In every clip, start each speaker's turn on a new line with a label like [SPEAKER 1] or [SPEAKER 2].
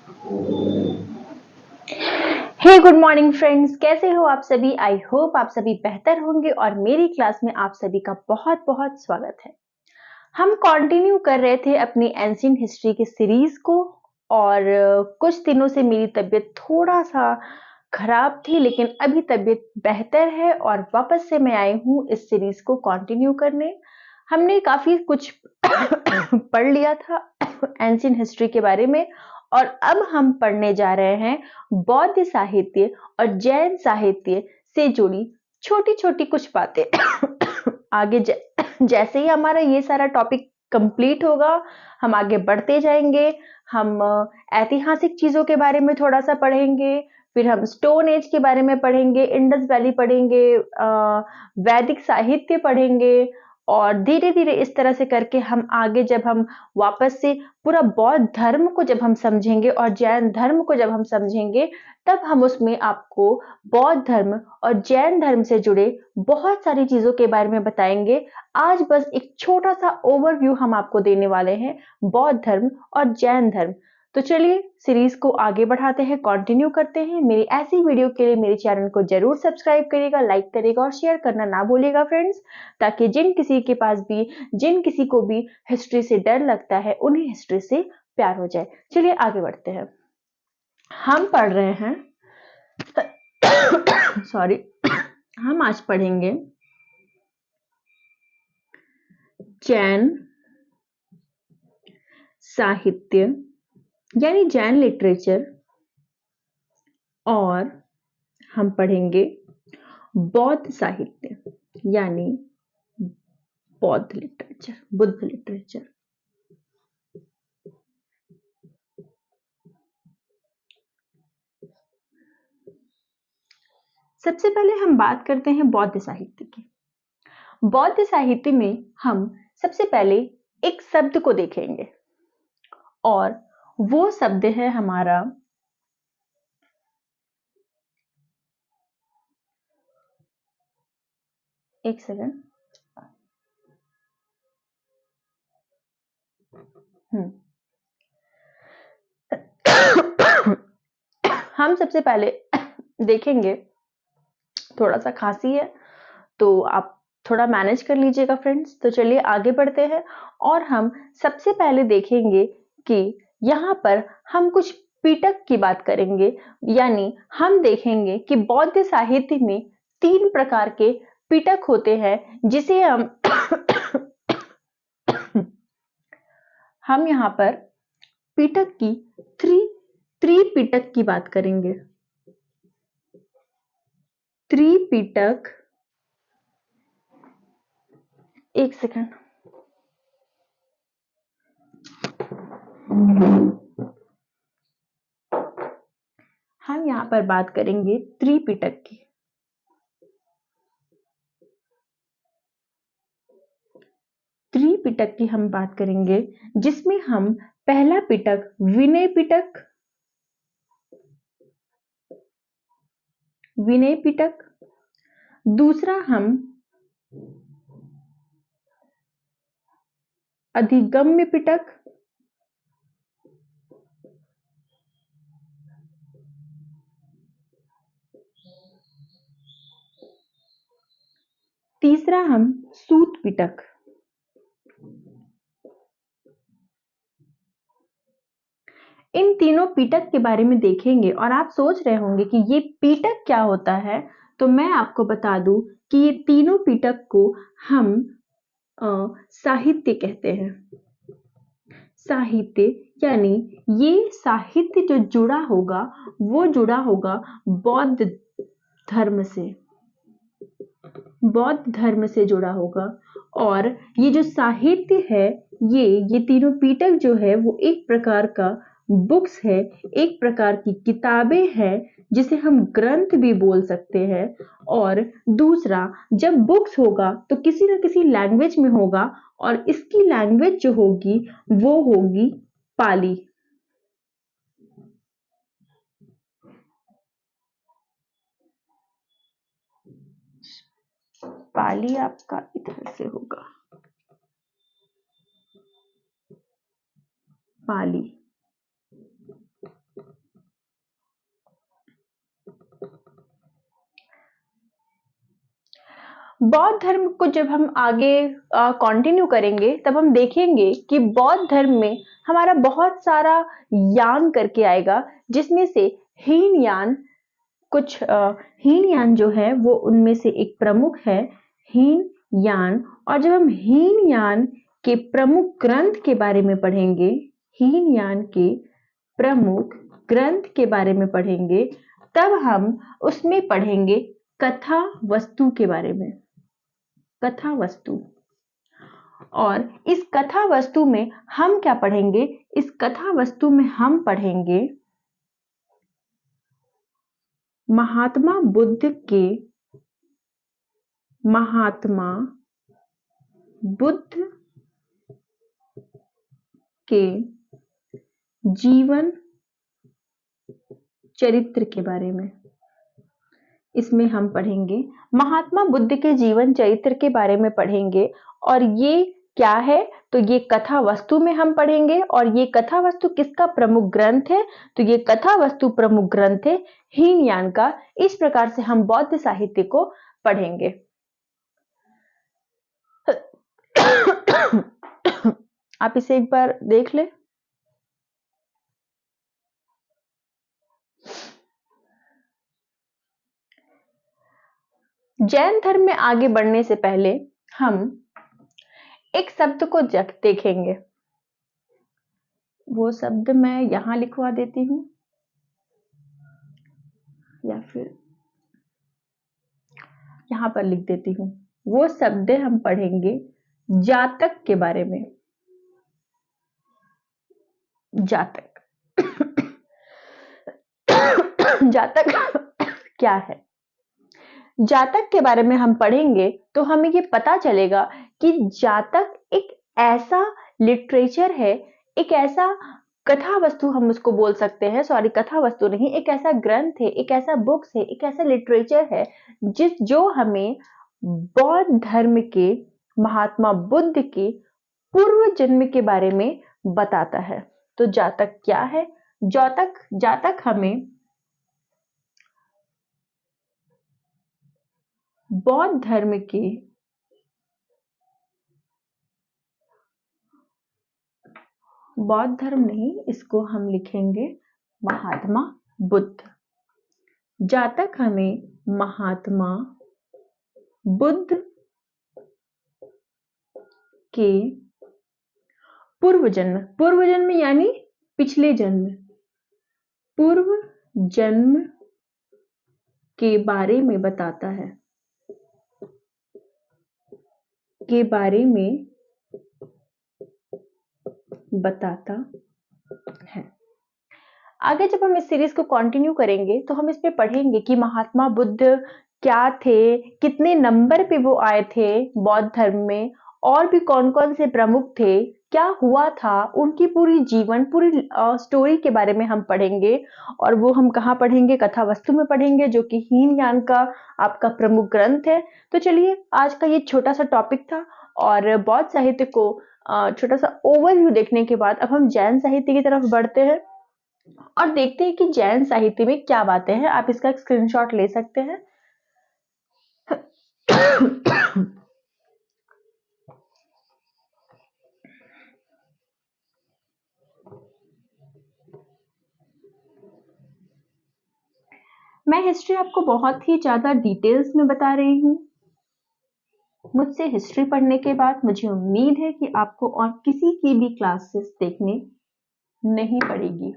[SPEAKER 1] हे good morning friends, कैसे हो आप सभी। आई होप आप सभी बेहतर होंगे और मेरी क्लास में आप सभी का बहुत बहुत स्वागत है। हम कंटिन्यू कर रहे थे अपनी एंशिएंट हिस्ट्री की सीरीज को और कुछ दिनों से मेरी तबीयत थोड़ा सा खराब थी, लेकिन अभी तबीयत बेहतर है और वापस से मैं आई हूँ इस सीरीज को कंटिन्यू करने। हमने काफी कुछ पढ़ लिया था एंशिएंट हिस्ट्री के बारे में और अब हम पढ़ने जा रहे हैं बौद्ध साहित्य और जैन साहित्य से जुड़ी छोटी छोटी कुछ बातें। आगे जैसे ही हमारा ये सारा टॉपिक कंप्लीट होगा, हम आगे बढ़ते जाएंगे। हम ऐतिहासिक चीजों के बारे में थोड़ा सा पढ़ेंगे, फिर हम स्टोन एज के बारे में पढ़ेंगे, इंडस वैली पढ़ेंगे, वैदिक साहित्य पढ़ेंगे और धीरे धीरे इस तरह से करके हम आगे जब हम वापस से पूरा बौद्ध धर्म को जब हम समझेंगे और जैन धर्म को जब हम समझेंगे, तब हम उसमें आपको बौद्ध धर्म और जैन धर्म से जुड़े बहुत सारी चीजों के बारे में बताएंगे। आज बस एक छोटा सा ओवरव्यू हम आपको देने वाले हैं बौद्ध धर्म और जैन धर्म। तो चलिए सीरीज को आगे बढ़ाते हैं, कंटिन्यू करते हैं। मेरी ऐसी वीडियो के लिए मेरे चैनल को जरूर सब्सक्राइब करिएगा, लाइक करिएगा और शेयर करना ना भूलिएगा फ्रेंड्स, ताकि जिन किसी को भी हिस्ट्री से डर लगता है उन्हें हिस्ट्री से प्यार हो जाए। चलिए आगे बढ़ते हैं। हम पढ़ रहे हैं सॉरी हम आज पढ़ेंगे जैन साहित्य यानी जैन लिटरेचर, और हम पढ़ेंगे बौद्ध साहित्य यानी बौद्ध लिटरेचर, बुद्ध लिटरेचर। सबसे पहले हम बात करते हैं बौद्ध साहित्य की। बौद्ध साहित्य में हम सबसे पहले एक शब्द को देखेंगे और वो शब्द है हमारा एक सेकंड हम सबसे पहले देखेंगे, थोड़ा सा खांसी है तो आप थोड़ा मैनेज कर लीजिएगा फ्रेंड्स। तो चलिए आगे बढ़ते हैं और हम सबसे पहले देखेंगे कि यहाँ पर हम कुछ पिटक की बात करेंगे, यानी हम देखेंगे कि बौद्ध साहित्य में 3 प्रकार के पिटक होते हैं, जिसे हम यहाँ पर पिटक की त्रिपिटक की बात करेंगे। त्रिपिटक, एक सेकंड, हम यहाँ पर बात करेंगे त्रिपिटक की। त्रिपिटक की हम बात करेंगे, जिसमें हम पहला पिटक विनय पिटक, दूसरा हम अधिगम्य पिटक, तीसरा हम सूत पिटक। इन तीनों पिटक के बारे में देखेंगे और आप सोच रहे होंगे कि ये पिटक क्या होता है। तो मैं आपको बता दूं कि ये तीनों पिटक को हम साहित्य कहते हैं। साहित्य यानी ये साहित्य जो जुड़ा होगा वो जुड़ा होगा बौद्ध धर्म से जुड़ा होगा। और ये जो साहित्य है, ये तीनों पिटक जो है वो एक प्रकार का बुक्स है, एक प्रकार की किताबें हैं, जिसे हम ग्रंथ भी बोल सकते हैं। और दूसरा, जब बुक्स होगा तो किसी न किसी लैंग्वेज में होगा और इसकी लैंग्वेज जो होगी वो होगी पाली। पाली आपका इधर से होगा, पाली। बौद्ध धर्म को जब हम आगे कंटिन्यू करेंगे तब हम देखेंगे कि बौद्ध धर्म में हमारा बहुत सारा यान करके आएगा, जिसमें से हीनयान कुछ हीनयान जो है वो उनमें से एक प्रमुख है, हीनयान। और जब हम हीनयान के प्रमुख ग्रंथ के बारे में पढ़ेंगे, हीनयान के प्रमुख ग्रंथ के बारे में पढ़ेंगे, तब हम उसमें पढ़ेंगे कथा वस्तु के बारे में, कथा वस्तु। और इस कथा वस्तु में हम क्या पढ़ेंगे? इस कथा वस्तु में हम पढ़ेंगे महात्मा बुद्ध के, महात्मा बुद्ध के जीवन चरित्र के बारे में। इसमें हम पढ़ेंगे महात्मा बुद्ध के जीवन चरित्र के बारे में पढ़ेंगे। और ये क्या है? तो ये कथा वस्तु में हम पढ़ेंगे। और ये कथा वस्तु किसका प्रमुख ग्रंथ है? तो ये कथा वस्तु प्रमुख ग्रंथ है हीनयान का। इस प्रकार से हम बौद्ध साहित्य को पढ़ेंगे। आप इसे एक बार देख ले। जैन धर्म में आगे बढ़ने से पहले हम एक शब्द को देखेंगे। वो शब्द मैं यहां लिखवा देती हूं, या फिर यहां पर लिख देती हूं। वो शब्द हम पढ़ेंगे जातक के बारे में। जातक जातक क्या है? जातक के बारे में हम पढ़ेंगे तो हमें ये पता चलेगा कि जातक एक ऐसा लिटरेचर है, एक ऐसा कथा वस्तु हम उसको बोल सकते हैं, सॉरी कथा वस्तु नहीं, एक ऐसा ग्रंथ है, एक ऐसा बुक्स है, एक ऐसा लिटरेचर है जो हमें बौद्ध धर्म के महात्मा बुद्ध के पूर्व जन्म के बारे में बताता है। तो जातक क्या है? जातक हमें बौद्ध धर्म के बौद्ध धर्म नहीं, इसको हम लिखेंगे महात्मा बुद्ध। जातक हमें महात्मा बुद्ध के पूर्व जन्म यानी पिछले जन्म, पूर्व जन्म के बारे में बताता है, के बारे में बताता है। आगे जब हम इस सीरीज को कंटिन्यू करेंगे तो हम इसमें पढ़ेंगे कि महात्मा बुद्ध क्या थे, कितने नंबर पे वो आए थे बौद्ध धर्म में, और भी कौन कौन से प्रमुख थे, क्या हुआ था, उनकी पूरी जीवन, पूरी स्टोरी के बारे में हम पढ़ेंगे। और वो हम कहाँ पढ़ेंगे? कथा वस्तु में पढ़ेंगे, जो कि हीनयान का आपका प्रमुख ग्रंथ है। तो चलिए, आज का ये छोटा सा टॉपिक था और बौद्ध साहित्य को छोटा सा ओवरव्यू देखने के बाद अब हम जैन साहित्य की तरफ बढ़ते हैं और देखते हैं कि जैन साहित्य में क्या बातें हैं। आप इसका एक स्क्रीनशॉट ले सकते हैं। मैं हिस्ट्री आपको बहुत ही ज्यादा डिटेल्स में बता रही हूँ। मुझसे हिस्ट्री पढ़ने के बाद मुझे उम्मीद है कि आपको और किसी की भी क्लासेस देखने नहीं पड़ेगी।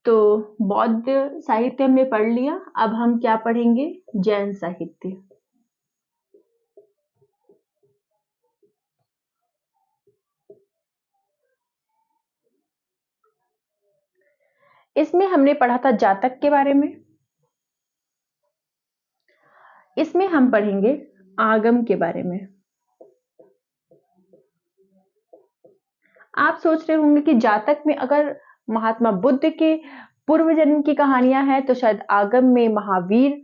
[SPEAKER 1] तो बौद्ध साहित्य हमने पढ़ लिया, अब हम क्या पढ़ेंगे? जैन साहित्य। इसमें हमने पढ़ा था जातक के बारे में। इसमें हम पढ़ेंगे आगम के बारे में। आप सोच रहे होंगे कि जातक में अगर महात्मा बुद्ध के पूर्व जन्म की कहानियां हैं तो शायद आगम में महावीर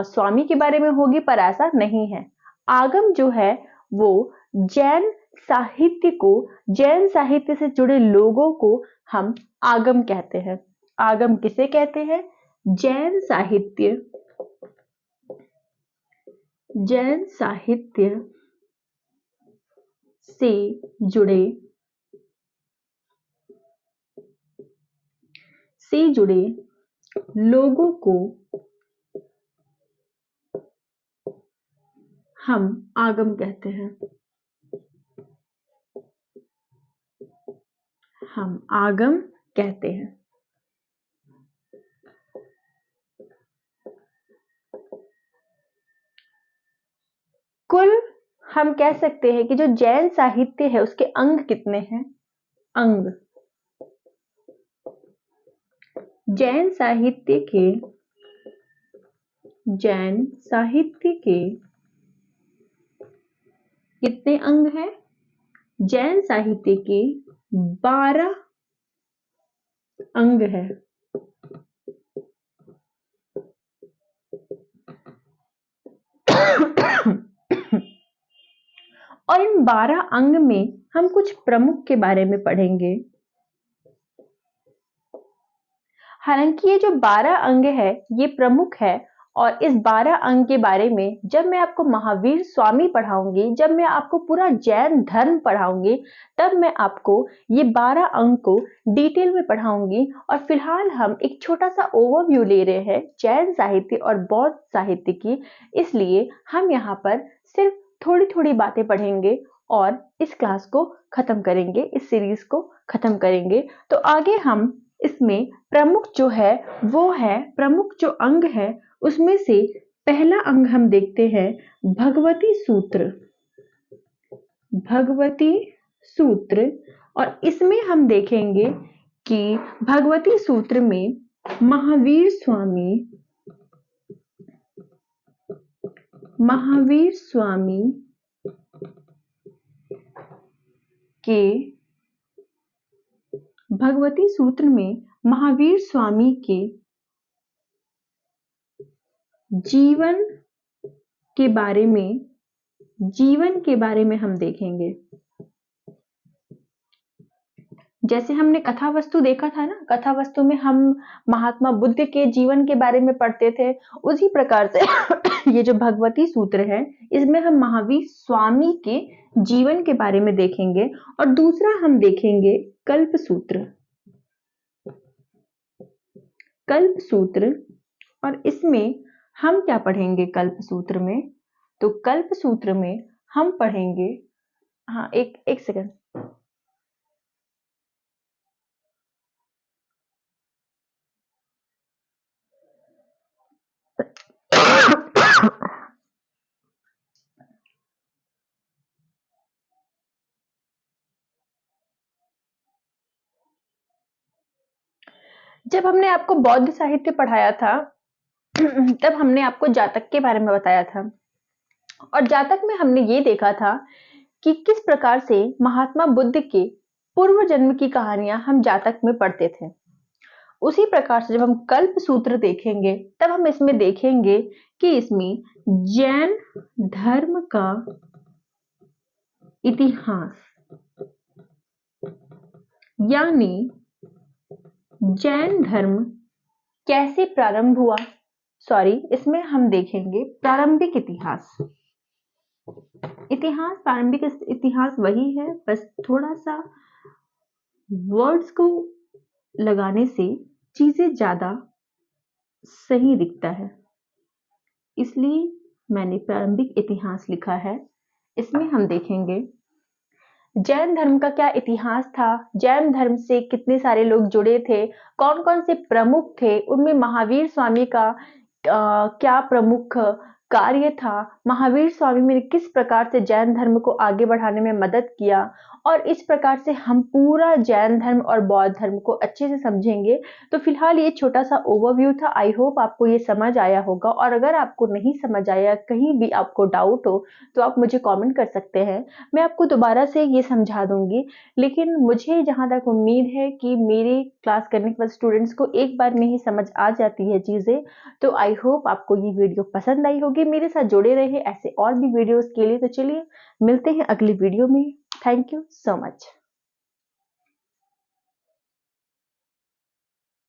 [SPEAKER 1] स्वामी के बारे में होगी, पर ऐसा नहीं है। आगम जो है वो जैन साहित्य को, जैन साहित्य से जुड़े लोगों को हम आगम कहते हैं। आगम किसे कहते हैं? जैन साहित्य जैन साहित्य से जुड़े लोगों को हम आगम कहते हैं। हम आगम कहते हैं। कुल हम कह सकते हैं कि जो जैन साहित्य है उसके अंग कितने हैं? अंग जैन साहित्य के कितने अंग हैं? जैन साहित्य के 12 अंग है। और इन 12 अंग में हम कुछ प्रमुख के बारे में पढ़ेंगे। हालांकि ये जो 12 अंग है ये प्रमुख है, और इस 12 अंग के बारे में जब मैं आपको महावीर स्वामी पढ़ाऊंगी, जब मैं आपको पूरा जैन धर्म पढ़ाऊंगी, तब मैं आपको ये 12 अंग को डिटेल में पढ़ाऊंगी। और फिलहाल हम एक छोटा सा ओवरव्यू ले रहे हैं जैन साहित्य और बौद्ध साहित्य की, इसलिए हम यहाँ पर सिर्फ थोड़ी थोड़ी बातें पढ़ेंगे और इस क्लास को खत्म करेंगे, इस सीरीज को खत्म करेंगे। तो आगे हम इसमें प्रमुख जो है वो है, प्रमुख जो अंग है उसमें से पहला अंग हम देखते हैं भगवती सूत्र। भगवती सूत्र, और इसमें हम देखेंगे कि भगवती सूत्र में महावीर स्वामी के भगवती सूत्र में महावीर स्वामी के जीवन के बारे में हम देखेंगे। जैसे हमने कथा वस्तु देखा था ना, कथा वस्तु में हम महात्मा बुद्ध के जीवन के बारे में पढ़ते थे, उसी प्रकार से ये जो भगवती सूत्र है इसमें हम महावीर स्वामी के जीवन के बारे में देखेंगे। और दूसरा हम देखेंगे कल्प सूत्र। और इसमें हम क्या पढ़ेंगे कल्प सूत्र में? तो कल्प सूत्र में हम पढ़ेंगे, हाँ एक सेकंड, जब हमने आपको बौद्ध साहित्य पढ़ाया था तब हमने आपको जातक के बारे में बताया था, और जातक में हमने ये देखा था कि किस प्रकार से महात्मा बुद्ध के पूर्व जन्म की कहानियां हम जातक में पढ़ते थे। उसी प्रकार से जब हम कल्प सूत्र देखेंगे तब हम इसमें देखेंगे कि इसमें जैन धर्म का इतिहास, यानी जैन धर्म कैसे प्रारंभ हुआ, इसमें हम देखेंगे प्रारंभिक इतिहास। प्रारंभिक इतिहास वही है, बस थोड़ा सा वर्ड्स को लगाने से चीजें ज्यादा सही दिखता है, इसलिए मैंने प्रारंभिक इतिहास लिखा है। इसमें हम देखेंगे जैन धर्म का क्या इतिहास था, जैन धर्म से कितने सारे लोग जुड़े थे, कौन कौन से प्रमुख थे, उनमें महावीर स्वामी का क्या प्रमुख कार्य था, महावीर स्वामी ने किस प्रकार से जैन धर्म को आगे बढ़ाने में मदद किया, और इस प्रकार से हम पूरा जैन धर्म और बौद्ध धर्म को अच्छे से समझेंगे। तो फिलहाल ये छोटा सा ओवरव्यू था, आई होप आपको ये समझ आया होगा। और अगर आपको नहीं समझ आया, कहीं भी आपको डाउट हो, तो आप मुझे कमेंट कर सकते हैं, मैं आपको दोबारा से ये समझा दूंगी। लेकिन मुझे जहां तक उम्मीद है कि मेरी क्लास करने के बाद स्टूडेंट्स को एक बार में ही समझ आ जाती है चीजें, तो आई होप आपको ये वीडियो पसंद आई होगी। मेरे साथ जुड़े रहे ऐसे और भी वीडियोस के लिए। तो चलिए मिलते हैं अगली वीडियो में। Thank you so much.